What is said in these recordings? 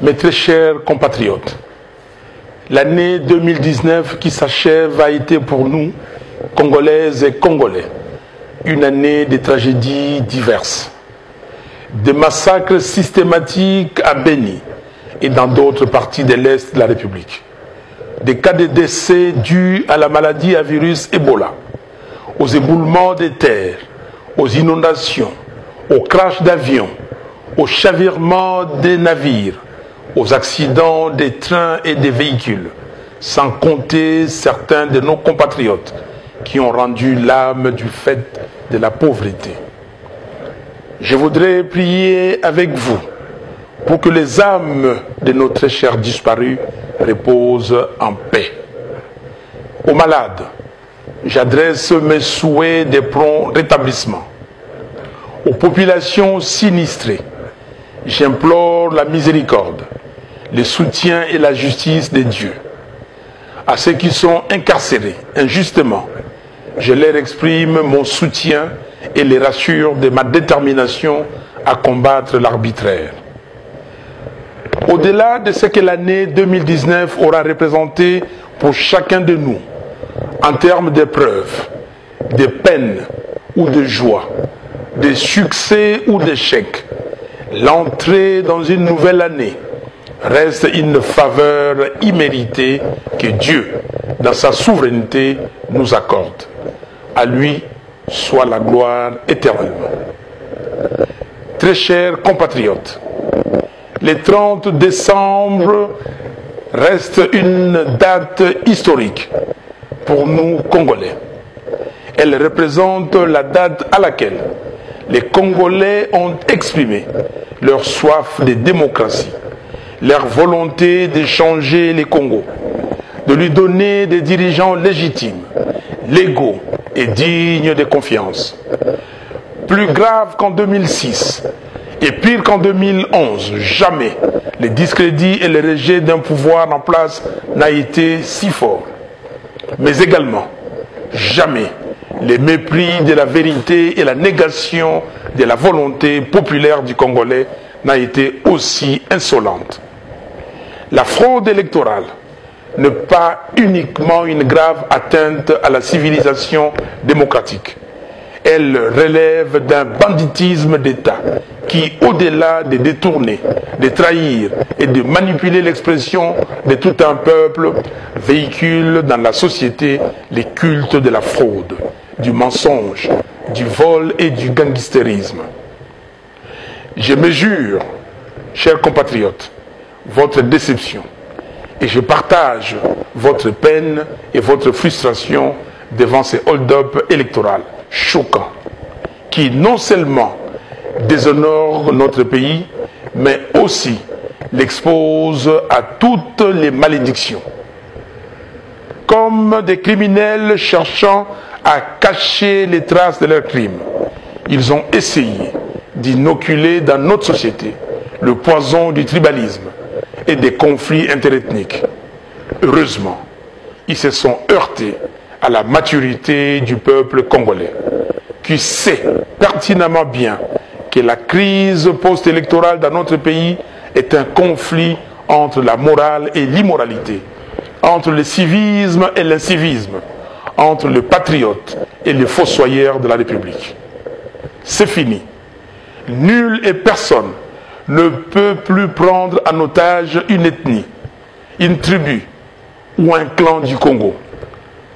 Mes très chers compatriotes, l'année 2019 qui s'achève a été pour nous, Congolaises et Congolais, une année de tragédies diverses. Des massacres systématiques à Beni et dans d'autres parties de l'Est de la République. Des cas de décès dus à la maladie à virus Ebola, aux éboulements des terres, aux inondations, aux crashs d'avions, aux chavirements des navires, aux accidents des trains et des véhicules, sans compter certains de nos compatriotes qui ont rendu l'âme du fait de la pauvreté. Je voudrais prier avec vous pour que les âmes de nos très chers disparus reposent en paix. Aux malades, j'adresse mes souhaits de prompt rétablissement. Aux populations sinistrées, j'implore la miséricorde, le soutien et la justice de Dieu. À ceux qui sont incarcérés injustement, je leur exprime mon soutien et les rassure de ma détermination à combattre l'arbitraire. Au-delà de ce que l'année 2019 aura représenté pour chacun de nous, en termes d'épreuves, de peines ou de joie, de succès ou d'échecs, l'entrée dans une nouvelle année reste une faveur imméritée que Dieu, dans sa souveraineté, nous accorde. À lui soit la gloire éternellement. Très chers compatriotes, le 30 décembre reste une date historique pour nous Congolais. Elle représente la date à laquelle les Congolais ont exprimé leur soif de démocratie, leur volonté de changer les Congos, de lui donner des dirigeants légitimes, légaux et dignes de confiance. Plus grave qu'en 2006 et pire qu'en 2011, jamais le discrédit et le rejet d'un pouvoir en place n'a été si fort. Mais également, jamais le mépris de la vérité et la négation de la volonté populaire du Congolais n'a été aussi insolente. La fraude électorale n'est pas uniquement une grave atteinte à la civilisation démocratique. Elle relève d'un banditisme d'État qui, au-delà de détourner, de trahir et de manipuler l'expression de tout un peuple, véhicule dans la société les cultes de la fraude, du mensonge, du vol et du gangstérisme. Je mesure, chers compatriotes, votre déception et je partage votre peine et votre frustration devant ces hold-up électoraux choquants qui non seulement déshonorent notre pays, mais aussi l'exposent à toutes les malédictions. Comme des criminels cherchant à cacher les traces de leurs crimes, ils ont essayé d'inoculer dans notre société le poison du tribalisme et des conflits interethniques. Heureusement, ils se sont heurtés à la maturité du peuple congolais, qui sait pertinemment bien que la crise post-électorale dans notre pays est un conflit entre la morale et l'immoralité, entre le civisme et l'incivisme, entre le patriote et le fossoyeur de la République. C'est fini. Nul et personne ne peut plus prendre en otage une ethnie, une tribu ou un clan du Congo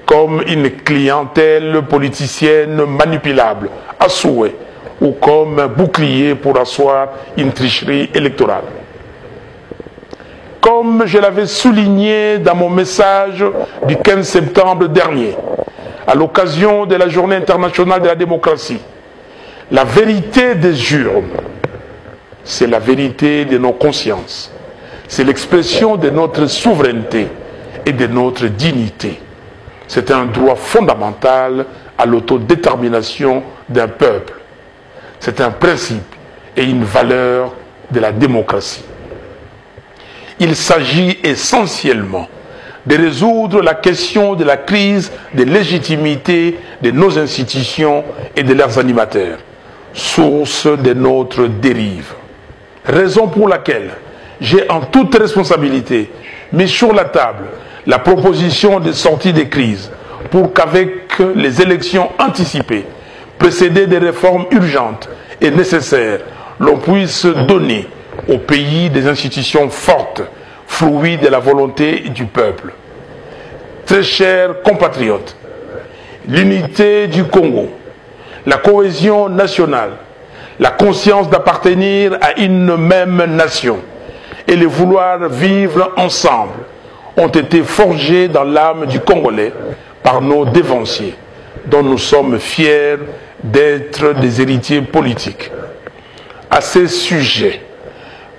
comme une clientèle politicienne manipulable à souhait ou comme un bouclier pour asseoir une tricherie électorale. Comme je l'avais souligné dans mon message du 15 septembre dernier, à l'occasion de la Journée internationale de la démocratie, la vérité des urnes, c'est la vérité de nos consciences. C'est l'expression de notre souveraineté et de notre dignité. C'est un droit fondamental à l'autodétermination d'un peuple. C'est un principe et une valeur de la démocratie. Il s'agit essentiellement de résoudre la question de la crise de légitimité de nos institutions et de leurs animateurs, source de notre dérive. Raison pour laquelle j'ai en toute responsabilité mis sur la table la proposition de sortie des crises pour qu'avec les élections anticipées, précédées des réformes urgentes et nécessaires, l'on puisse donner au pays des institutions fortes, fruits de la volonté du peuple. Très chers compatriotes, l'unité du Congo, la cohésion nationale, la conscience d'appartenir à une même nation et le vouloir vivre ensemble ont été forgés dans l'âme du Congolais par nos dévanciers, dont nous sommes fiers d'être des héritiers politiques. À ce sujet,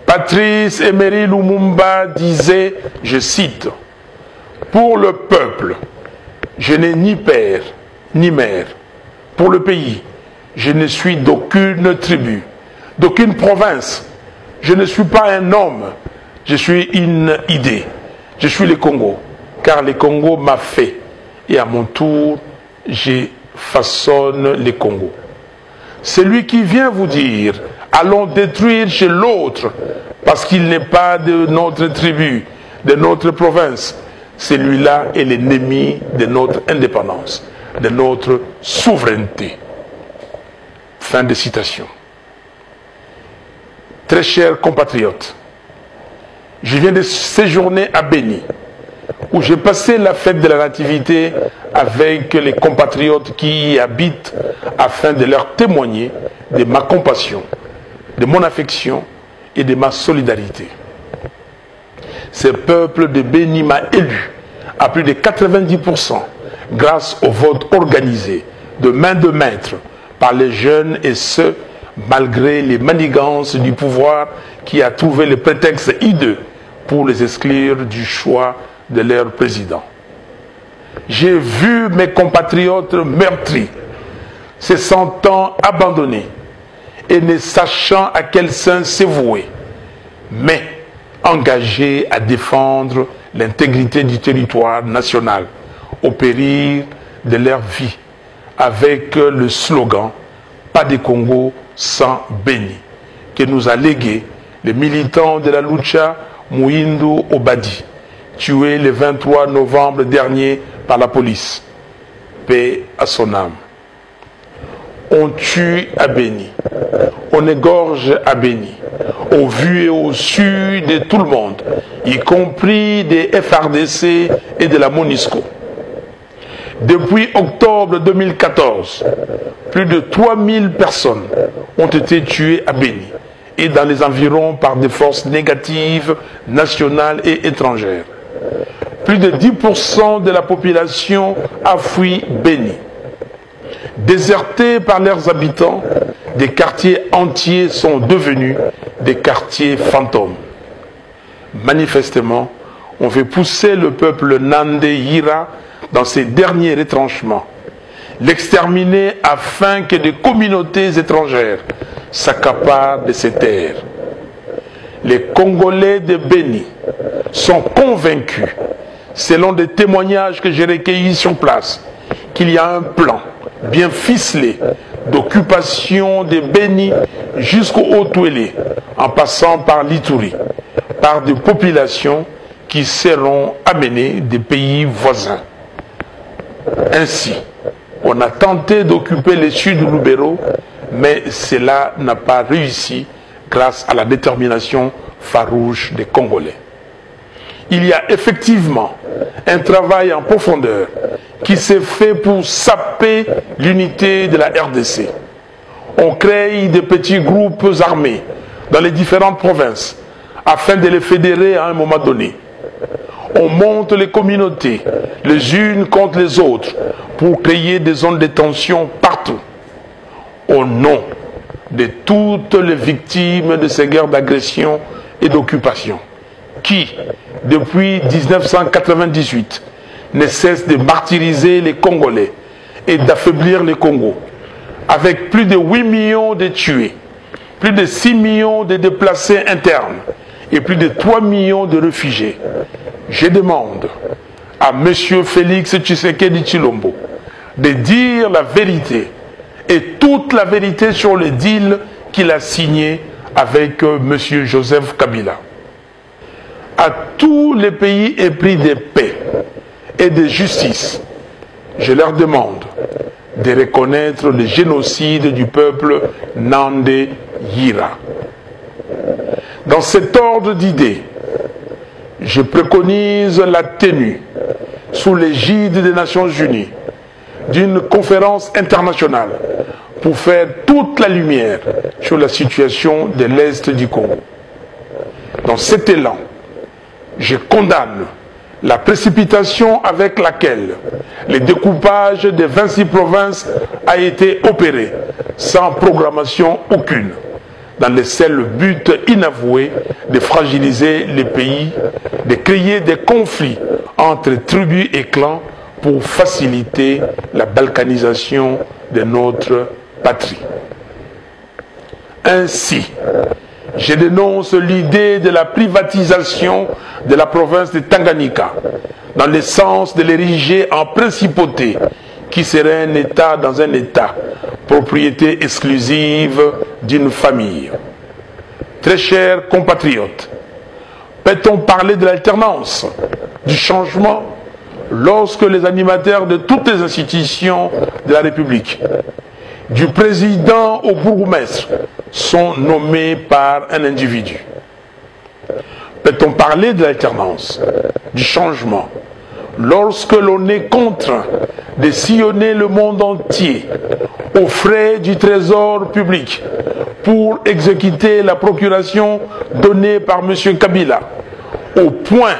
Patrice Emery Lumumba disait, je cite, « Pour le peuple, je n'ai ni père ni mère. Pour le pays, je ne suis d'aucune tribu, d'aucune province. Je ne suis pas un homme, je suis une idée. Je suis le Congo, car le Congo m'a fait. Et à mon tour, je façonne le Congo. » Celui qui vient vous dire, allons détruire chez l'autre, parce qu'il n'est pas de notre tribu, de notre province, celui-là est l'ennemi de notre indépendance, de notre souveraineté. Fin de citation. Très chers compatriotes, je viens de séjourner à Béni, où j'ai passé la fête de la Nativité avec les compatriotes qui y habitent afin de leur témoigner de ma compassion, de mon affection et de ma solidarité. Ce peuple de Béni m'a élu à plus de 90% grâce au vote organisé de main de maître par les jeunes et ce, malgré les manigances du pouvoir qui a trouvé le prétexte hideux pour les exclure du choix de leur président. J'ai vu mes compatriotes meurtris, se sentant abandonnés et ne sachant à quel sein se vouer, mais engagés à défendre l'intégrité du territoire national au péril de leur vie, avec le slogan « Pas de Congo sans Béni » que nous a légué les militants de la Lucha Mouindou Obadi, tué le 23 novembre dernier par la police. Paix à son âme. On tue à Béni, on égorge à Béni, au vu et au su de tout le monde, y compris des FRDC et de la MONUSCO. Depuis octobre 2014, plus de 3000 personnes ont été tuées à Béni et dans les environs par des forces négatives nationales et étrangères. Plus de 10% de la population a fui Béni. Désertés par leurs habitants, des quartiers entiers sont devenus des quartiers fantômes. Manifestement, on veut pousser le peuple Nandé Yira dans ses derniers retranchements, l'exterminer afin que des communautés étrangères s'accaparent de ses terres. Les Congolais de Béni sont convaincus, selon des témoignages que j'ai recueillis sur place, qu'il y a un plan bien ficelé d'occupation de Béni jusqu'au Haut-Touélé, en passant par l'Ituri, par des populations qui seront amenées des pays voisins. Ainsi, on a tenté d'occuper le sud du Lubero, mais cela n'a pas réussi grâce à la détermination farouche des Congolais. Il y a effectivement un travail en profondeur qui s'est fait pour saper l'unité de la RDC. On crée des petits groupes armés dans les différentes provinces afin de les fédérer à un moment donné. On monte les communautés les unes contre les autres pour créer des zones de tension partout. Au nom de toutes les victimes de ces guerres d'agression et d'occupation qui, depuis 1998, ne cessent de martyriser les Congolais et d'affaiblir le Congo, avec plus de 8 millions de tués, plus de 6 millions de déplacés internes et plus de 3 millions de réfugiés. Je demande à M. Félix Tshisekedi Tshilombo de dire la vérité et toute la vérité sur le deal qu'il a signé avec M. Joseph Kabila. à tous les pays épris de paix et de justice, je leur demande de reconnaître le génocide du peuple Nandé Yira. Dans cet ordre d'idées, je préconise la tenue, sous l'égide des Nations Unies, d'une conférence internationale pour faire toute la lumière sur la situation de l'Est du Congo. Dans cet élan, je condamne la précipitation avec laquelle le découpage des 26 provinces a été opéré sans programmation aucune, dans le seul but inavoué de fragiliser les pays, de créer des conflits entre tribus et clans pour faciliter la balkanisation de notre patrie. Ainsi, je dénonce l'idée de la privatisation de la province de Tanganyika, dans le sens de l'ériger en principauté, qui serait un État dans un État, propriété exclusive d'une famille. Très chers compatriotes, peut-on parler de l'alternance, du changement, lorsque les animateurs de toutes les institutions de la République, du président au bourgmestre, sont nommés par un individu? Peut-on parler de l'alternance, du changement, lorsque l'on est contraint de sillonner le monde entier aux frais du trésor public pour exécuter la procuration donnée par M. Kabila, au point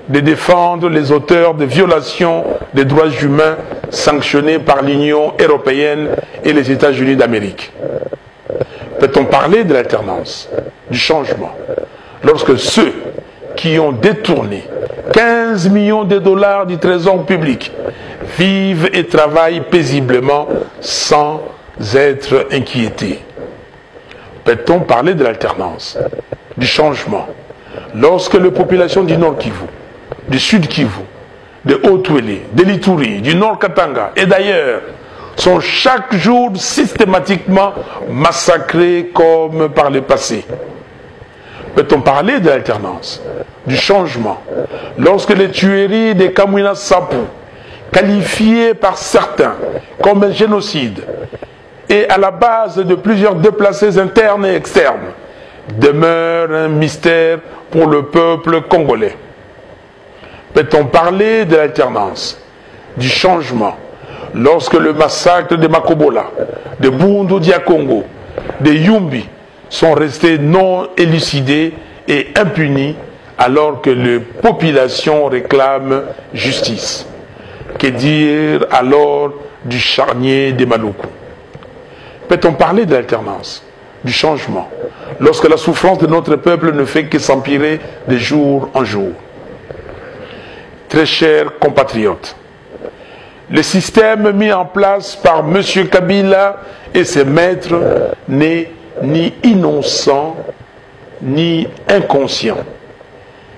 de défendre les auteurs de violations des droits humains sanctionnés par l'Union européenne et les États-Unis d'Amérique? Peut-on parler de l'alternance, du changement, lorsque ceux qui ont détourné 15 millions de dollars du trésor public vivent et travaillent paisiblement sans être inquiétés? Peut-on parler de l'alternance, du changement, lorsque les populations du Nord Kivu, du Sud Kivu, de Haut-Ouélé, de l'Ituri, du Nord Katanga et d'ailleurs sont chaque jour systématiquement massacrés comme par le passé? Peut-on parler de l'alternance, du changement, lorsque les tueries de Kamwina Sapu, qualifiées par certains comme un génocide et à la base de plusieurs déplacés internes et externes, demeurent un mystère pour le peuple congolais? Peut-on parler de l'alternance, du changement, lorsque le massacre de Makobola, de Bundu Dia Congo, de Yumbi sont restés non élucidés et impunis alors que les populations réclament justice? Que dire alors du charnier des Maluku? Peut-on parler de l'alternance, du changement, lorsque la souffrance de notre peuple ne fait que s'empirer de jour en jour? Très chers compatriotes, le système mis en place par M. Kabila et ses maîtres n'est ni innocent ni inconscient.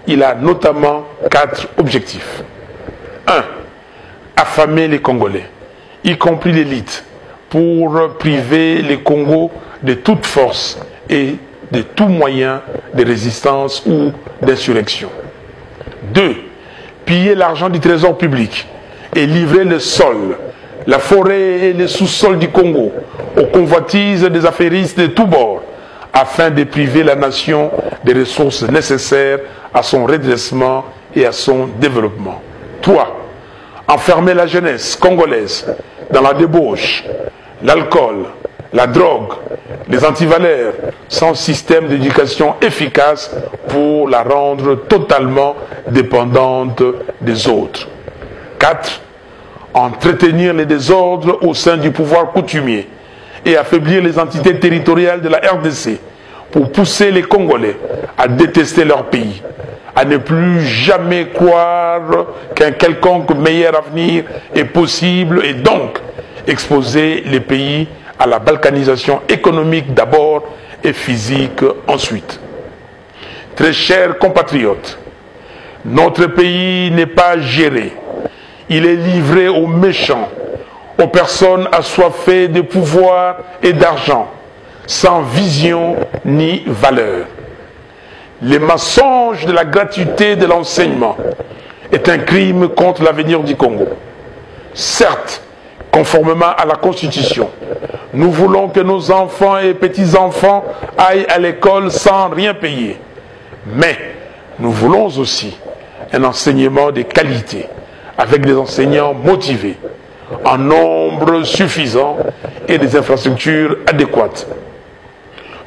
Il a notamment 4 objectifs. 1. Affamer les Congolais, y compris l'élite, pour priver les Congos de toute force et de tout moyen de résistance ou d'insurrection. 2. Piller l'argent du trésor public et livrer le sol, la forêt et le sous-sol du Congo aux convoitises des affairistes de tous bords, afin de priver la nation des ressources nécessaires à son redressement et à son développement. 3. Enfermer la jeunesse congolaise dans la débauche, l'alcool, la drogue, les antivaleurs, sans système d'éducation efficace pour la rendre totalement dépendante des autres. 4. Entretenir les désordres au sein du pouvoir coutumier et affaiblir les entités territoriales de la RDC pour pousser les Congolais à détester leur pays, à ne plus jamais croire qu'un quelconque meilleur avenir est possible et donc exposer les pays à la balkanisation économique d'abord et physique ensuite. Très chers compatriotes, notre pays n'est pas géré. Il est livré aux méchants, aux personnes assoiffées de pouvoir et d'argent, sans vision ni valeur. Le mensonge de la gratuité de l'enseignement est un crime contre l'avenir du Congo. Certes, conformément à la Constitution, nous voulons que nos enfants et petits-enfants aillent à l'école sans rien payer. Mais nous voulons aussi un enseignement de qualité, avec des enseignants motivés, en nombre suffisant et des infrastructures adéquates.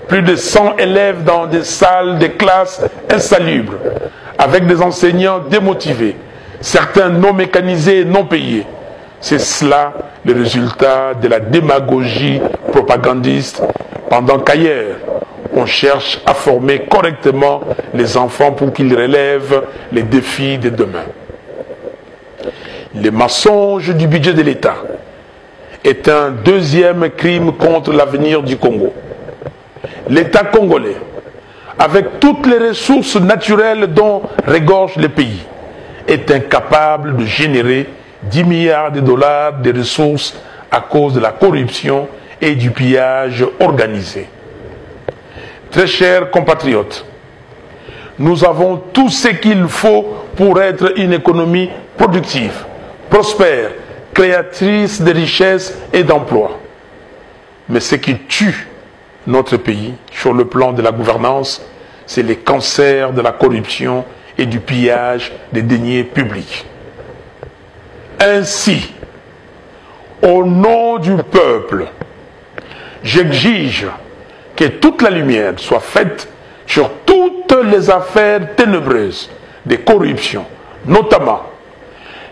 Plus de 100 élèves dans des salles de classe insalubres, avec des enseignants démotivés, certains non mécanisés et non payés. C'est cela le résultat de la démagogie propagandiste, pendant qu'ailleurs, on cherche à former correctement les enfants pour qu'ils relèvent les défis de demain. Le mensonge du budget de l'État est un deuxième crime contre l'avenir du Congo. L'État congolais, avec toutes les ressources naturelles dont regorge le pays, est incapable de générer 10 milliards de dollars de ressources à cause de la corruption et du pillage organisé. Très chers compatriotes, nous avons tout ce qu'il faut pour être une économie productive, prospère, créatrice de richesses et d'emplois. Mais ce qui tue notre pays sur le plan de la gouvernance, c'est les cancers de la corruption et du pillage des deniers publics. Ainsi, au nom du peuple, j'exige que toute la lumière soit faite sur toutes les affaires ténébreuses de corruption, notamment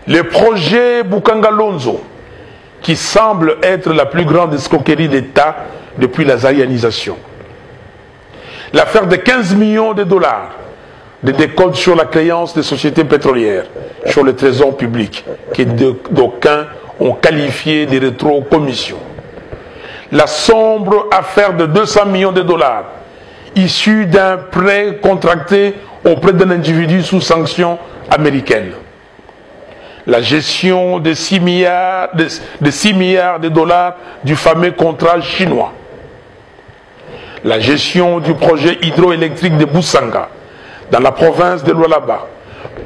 le projet Bukanga-Lonzo, qui semble être la plus grande escroquerie d'État depuis la zaïanisation. L'affaire de 15 millions de dollars de décompte sur la créance des sociétés pétrolières, sur le trésor public, que d'aucuns ont qualifié de rétro-commission. La sombre affaire de 200 millions de dollars, issue d'un prêt contracté auprès d'un individu sous sanction américaine. La gestion de 6 milliards de dollars du fameux contrat chinois. La gestion du projet hydroélectrique de Boussanga, dans la province de Lualaba,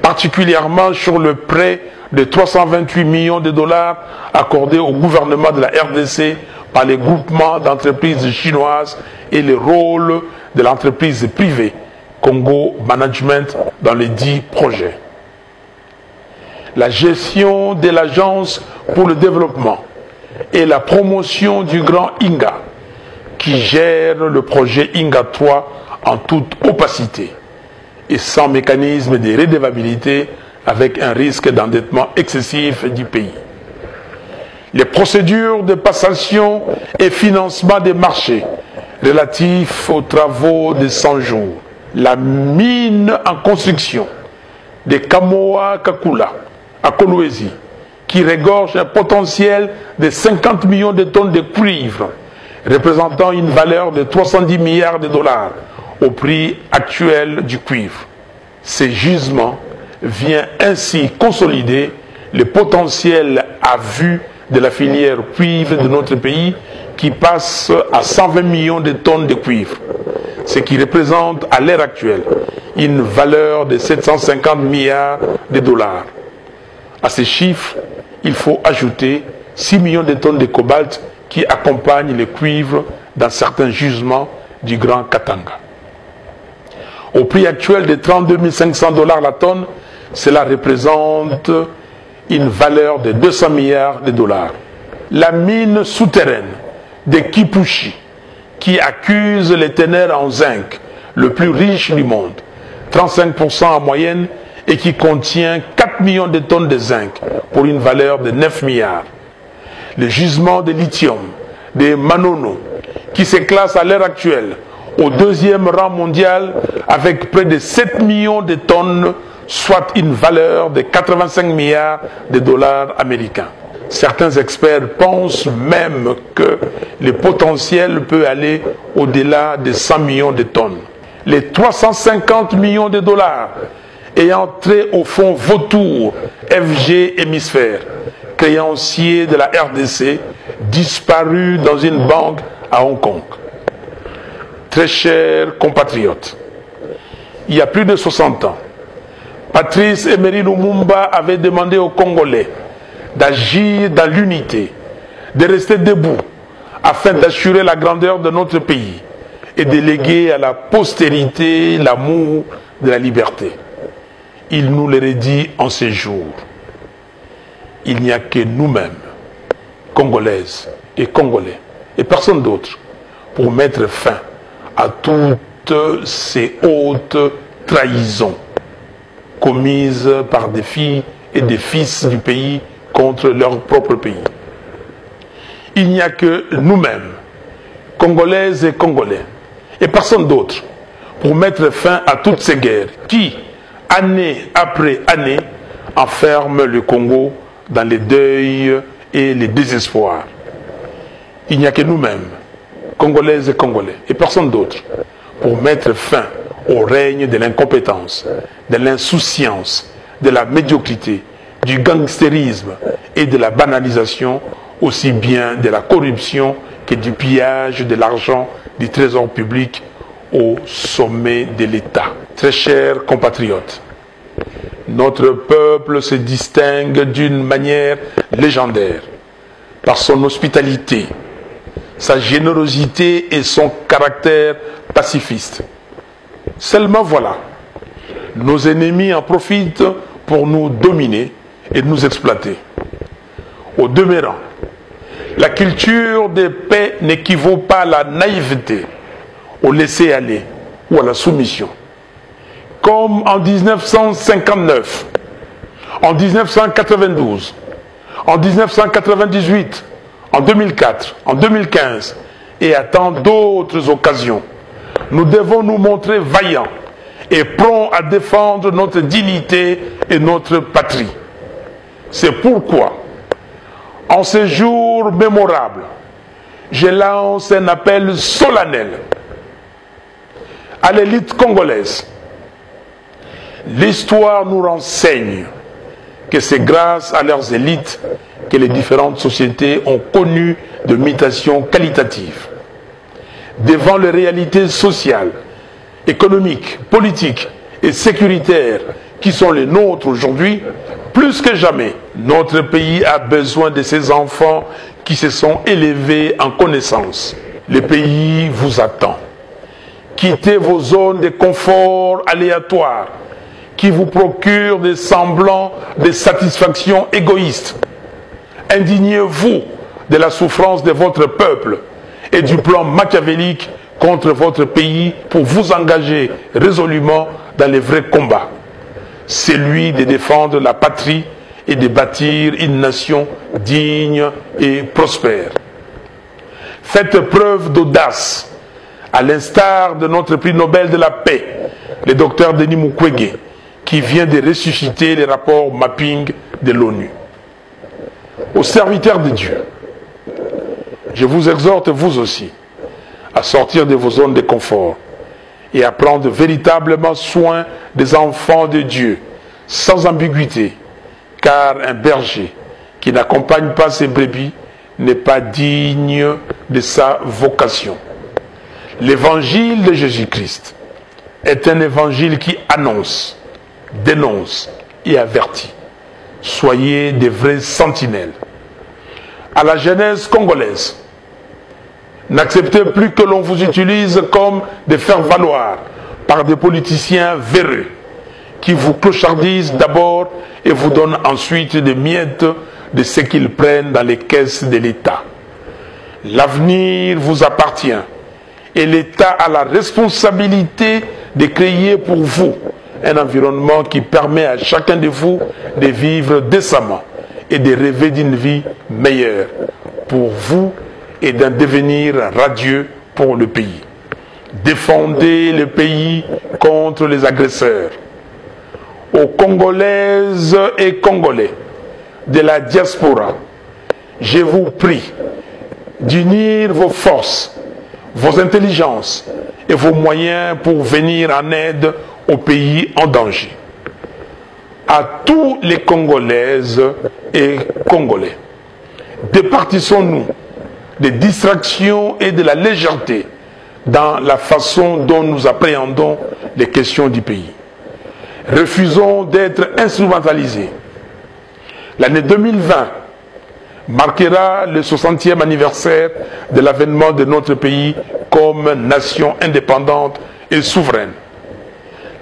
particulièrement sur le prêt de 328 millions de dollars accordé au gouvernement de la RDC par les groupements d'entreprises chinoises et le rôle de l'entreprise privée Congo Management dans les 10 projets. La gestion de l'Agence pour le développement et la promotion du Grand Inga, qui gère le projet Inga 3 en toute opacité et sans mécanisme de redevabilité, avec un risque d'endettement excessif du pays. Les procédures de passation et financement des marchés relatifs aux travaux de 100 jours. La mine en construction de Kamoa Kakula à Kolwezi, qui regorge un potentiel de 50 millions de tonnes de cuivre, représentant une valeur de 310 milliards de dollars au prix actuel du cuivre. Ces gisements viennent ainsi consolider le potentiel à vue de la filière cuivre de notre pays, qui passe à 120 millions de tonnes de cuivre, ce qui représente à l'heure actuelle une valeur de 750 milliards de dollars. À ces chiffres, il faut ajouter 6 millions de tonnes de cobalt qui accompagnent le cuivre dans certains gisements du Grand Katanga. Au prix actuel de 32 500 dollars la tonne, cela représente une valeur de 200 milliards de dollars. La mine souterraine de Kipushi, qui accuse les ténèbres en zinc, le plus riche du monde, 35% en moyenne, et qui contient 4 millions de tonnes de zinc pour une valeur de 9 milliards. Le gisement de lithium de Manono, qui se classe à l'heure actuelle au 2e rang mondial avec près de 7 millions de tonnes, soit une valeur de 85 milliards de dollars américains. Certains experts pensent même que le potentiel peut aller au-delà de 100 millions de tonnes. Les 350 millions de dollars ayant trait au fonds Vautour FG Hémisphère, créancier de la RDC, disparu dans une banque à Hong Kong. Très chers compatriotes, il y a plus de 60 ans, Patrice Emery Lumumba avait demandé aux Congolais d'agir dans l'unité, de rester debout afin d'assurer la grandeur de notre pays et de léguer à la postérité l'amour de la liberté. Il nous le redit en ces jours. Il n'y a que nous-mêmes, Congolaises et Congolais, et personne d'autre, pour mettre fin à toutes ces hautes trahisons commises par des filles et des fils du pays contre leur propre pays. Il n'y a que nous-mêmes, Congolaises et Congolais, et personne d'autre, pour mettre fin à toutes ces guerres qui, année après année, enferment le Congo dans les deuils et les désespoirs. Il n'y a que nous-mêmes, Congolaises et Congolais, et personne d'autre, pour mettre fin au règne de l'incompétence, de l'insouciance, de la médiocrité, du gangstérisme et de la banalisation, aussi bien de la corruption que du pillage de l'argent du trésor public au sommet de l'État. Très chers compatriotes, notre peuple se distingue d'une manière légendaire par son hospitalité, sa générosité et son caractère pacifiste. Seulement voilà, nos ennemis en profitent pour nous dominer et nous exploiter. Au demeurant, la culture de paix n'équivaut pas à la naïveté, au laisser-aller ou à la soumission. Comme en 1959, en 1992, en 1998, en 2004, en 2015 et à tant d'autres occasions, nous devons nous montrer vaillants et prompts à défendre notre dignité et notre patrie. C'est pourquoi, en ces jours mémorables, je lance un appel solennel à l'élite congolaise. L'histoire nous renseigne que c'est grâce à leurs élites que les différentes sociétés ont connu de mutations qualitatives. Devant les réalités sociales, économiques, politiques et sécuritaires qui sont les nôtres aujourd'hui, plus que jamais, notre pays a besoin de ces enfants qui se sont élevés en connaissance. Le pays vous attend. Quittez vos zones de confort aléatoires qui vous procurent des semblants de satisfaction égoïste. Indignez-vous de la souffrance de votre peuple et du plan machiavélique contre votre pays pour vous engager résolument dans les vrais combats. Celui de défendre la patrie et de bâtir une nation digne et prospère. Faites preuve d'audace, à l'instar de notre prix Nobel de la paix, le docteur Denis Mukwege, qui vient de ressusciter les rapports mapping de l'ONU. Aux serviteurs de Dieu, je vous exhorte vous aussi à sortir de vos zones de confort et à prendre véritablement soin des enfants de Dieu, sans ambiguïté, car un berger qui n'accompagne pas ses brebis n'est pas digne de sa vocation. L'évangile de Jésus-Christ est un évangile qui annonce, dénonce et avertit. Soyez des vrais sentinelles. À la jeunesse congolaise, n'acceptez plus que l'on vous utilise comme des faire-valoir par des politiciens véreux qui vous clochardisent d'abord et vous donnent ensuite des miettes de ce qu'ils prennent dans les caisses de l'État. L'avenir vous appartient et l'État a la responsabilité de créer pour vous un environnement qui permet à chacun de vous de vivre décemment et de rêver d'une vie meilleure pour vous et d'un devenir radieux pour le pays. Défendez le pays contre les agresseurs. Aux Congolaises et Congolais de la diaspora, je vous prie d'unir vos forces, vos intelligences et vos moyens pour venir en aide aux pays en danger. À tous les Congolaises et Congolais, départissons-nous des distractions et de la légèreté dans la façon dont nous appréhendons les questions du pays. Refusons d'être instrumentalisés. L'année 2020 marquera le 60e anniversaire de l'avènement de notre pays comme nation indépendante et souveraine.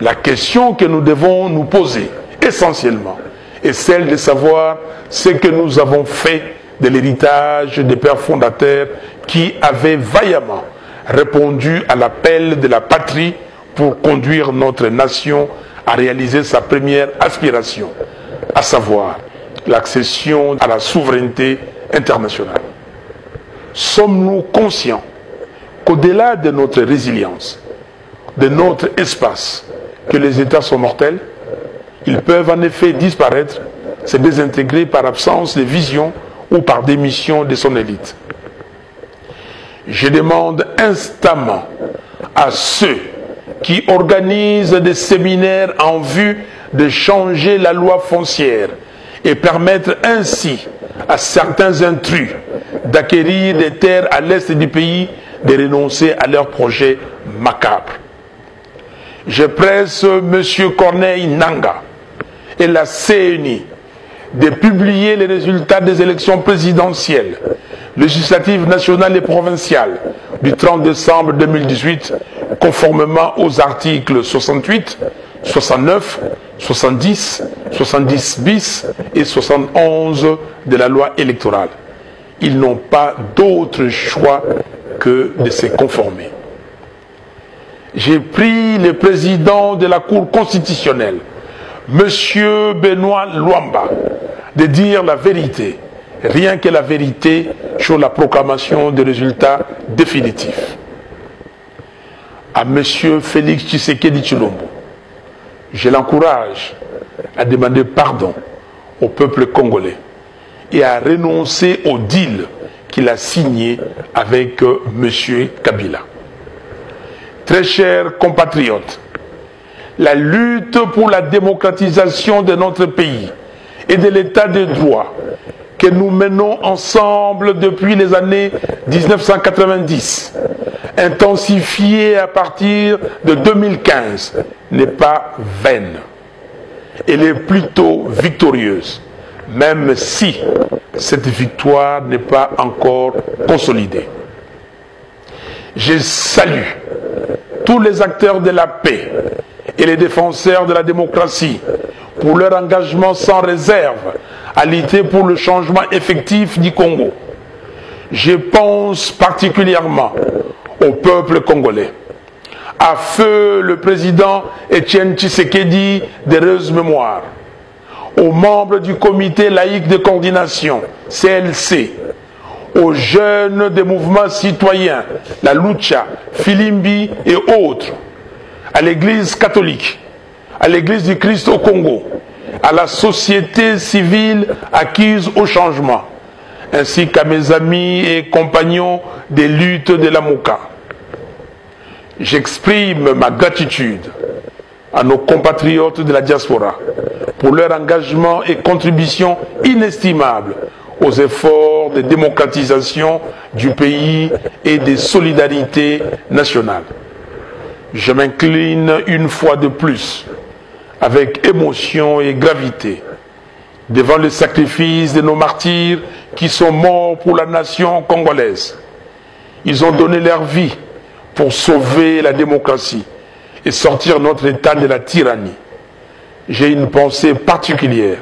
La question que nous devons nous poser essentiellement est celle de savoir ce que nous avons fait de l'héritage des pères fondateurs qui avaient vaillamment répondu à l'appel de la patrie pour conduire notre nation à réaliser sa première aspiration, à savoir l'accession à la souveraineté internationale. Sommes-nous conscients qu'au-delà de notre résilience, de notre espace, que les États sont mortels? Ils peuvent en effet disparaître, se désintégrer par absence de vision ou par démission de son élite. Je demande instamment à ceux qui organisent des séminaires en vue de changer la loi foncière et permettre ainsi à certains intrus d'acquérir des terres à l'est du pays de renoncer à leurs projets macabres. Je presse M. Corneille Nangaa et la CENI de publier les résultats des élections présidentielles, législatives nationales et provinciales du 30 décembre 2018, conformément aux articles 68, 69, 70, 70 bis et 71 de la loi électorale. Ils n'ont pas d'autre choix que de se conformer. J'ai pris le président de la Cour constitutionnelle, M. Benoît Luamba, de dire la vérité, rien que la vérité sur la proclamation des résultats définitifs. À M. Félix Tshisekedi Tshilombo, je l'encourage à demander pardon au peuple congolais et à renoncer au deal qu'il a signé avec M. Kabila. Très chers compatriotes, la lutte pour la démocratisation de notre pays et de l'état de droit que nous menons ensemble depuis les années 1990, intensifiée à partir de 2015, n'est pas vaine. Elle est plutôt victorieuse, même si cette victoire n'est pas encore consolidée. Je salue tous les acteurs de la paix et les défenseurs de la démocratie pour leur engagement sans réserve à lutter pour le changement effectif du Congo. Je pense particulièrement au peuple congolais. À feu le président Etienne Tshisekedi d'heureuse mémoire, aux membres du comité laïque de coordination, CLC, aux jeunes des mouvements citoyens, la Lucha, Filimbi et autres, à l'église catholique, à l'église du Christ au Congo, à la société civile acquise au changement, ainsi qu'à mes amis et compagnons des luttes de la Mouka. J'exprime ma gratitude à nos compatriotes de la diaspora pour leur engagement et contribution inestimable aux efforts de démocratisation du pays et de solidarité nationale. Je m'incline une fois de plus, avec émotion et gravité, devant le sacrifice de nos martyrs qui sont morts pour la nation congolaise. Ils ont donné leur vie pour sauver la démocratie et sortir notre État de la tyrannie. J'ai une pensée particulière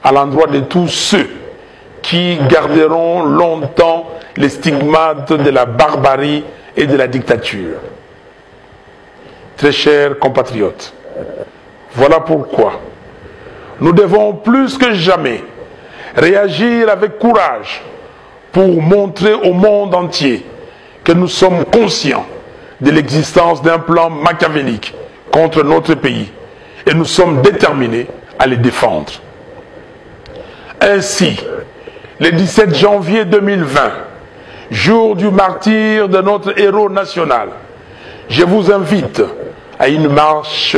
à l'endroit de tous ceux qui garderont longtemps les stigmates de la barbarie et de la dictature. Très chers compatriotes, voilà pourquoi nous devons plus que jamais réagir avec courage pour montrer au monde entier que nous sommes conscients de l'existence d'un plan machiavélique contre notre pays et nous sommes déterminés à les défendre. Ainsi, le 17 janvier 2020, jour du martyre de notre héros national, je vous invite à une marche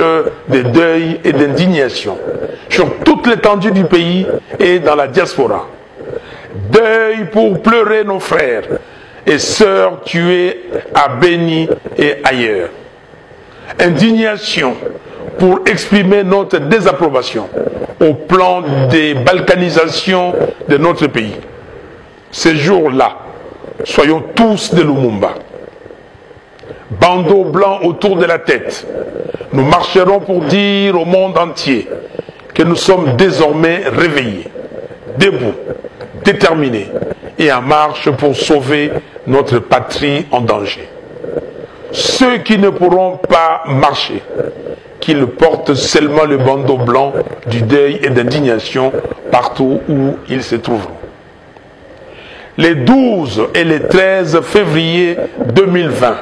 de deuil et d'indignation sur toute l'étendue du pays et dans la diaspora. Deuil pour pleurer nos frères et sœurs tués à Béni et ailleurs. indignation pour exprimer notre désapprobation au plan des balkanisations de notre pays. Ces jours-là, soyons tous de Lumumba. Bandeau blanc autour de la tête, nous marcherons pour dire au monde entier que nous sommes désormais réveillés, debout, déterminés et en marche pour sauver notre patrie en danger. Ceux qui ne pourront pas marcher, qu'ils portent seulement le bandeau blanc du deuil et d'indignation partout où ils se trouveront. Les 12 et les 13 février 2020,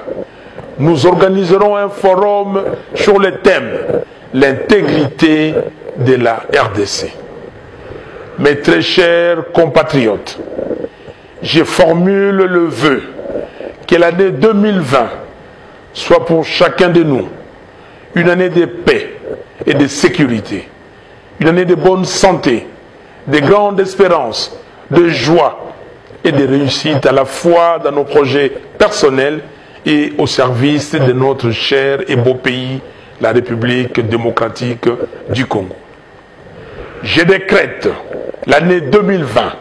nous organiserons un forum sur le thème « L'intégrité de la RDC ». Mes très chers compatriotes, je formule le vœu que l'année 2020 soit pour chacun de nous une année de paix et de sécurité, une année de bonne santé, de grande espérance, de joie et de réussite à la fois dans nos projets personnels et au service de notre cher et beau pays, la République démocratique du Congo. Je décrète l'année 2020,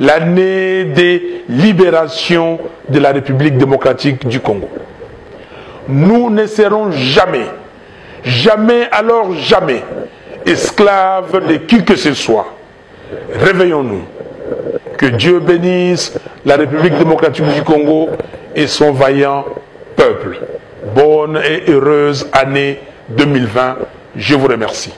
l'année de libération de la République démocratique du Congo. Nous ne serons jamais, jamais alors jamais, esclaves de qui que ce soit. Réveillons-nous. Que Dieu bénisse la République démocratique du Congo et son vaillant peuple. Bonne et heureuse année 2020. Je vous remercie.